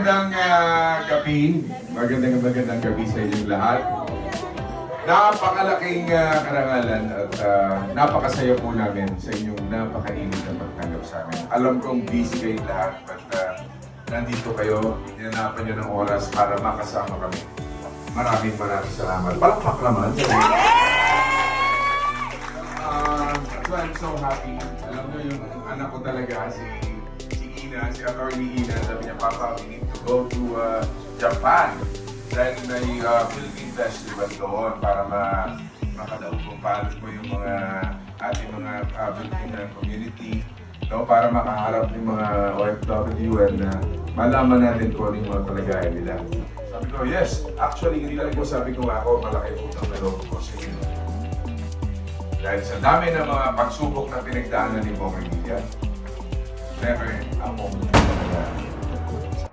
Magandang gabi. Magandang gabi sa inyong lahat. Napakalaking karangalan at napakasaya po namin sa inyong napakainit na pagtanggap sa amin. Alam kong busy kayo lahat, but nandito kayo, hinanapan nyo ng oras para makasama kami. Maraming salamat. Palakpak naman. I'm so happy. Alam nyo yung anak ko talaga, si Atty. Ina, sabi niya, Papa, we need to go to Japan. Dahil may Philippine Festival doon para makadaog kung paano mo yung mga ating mga Filipino community, no, para makaharap yung mga OFW na malaman natin kung ano yung mga kalagayan nila. Sabi ko, yes, actually, hindi lang po sabi ko ako, malaki utang na loob ko sa inyo. Dahil sa dami ng mga pagsubok na pinagdaanan ni Bong Emilia, never ako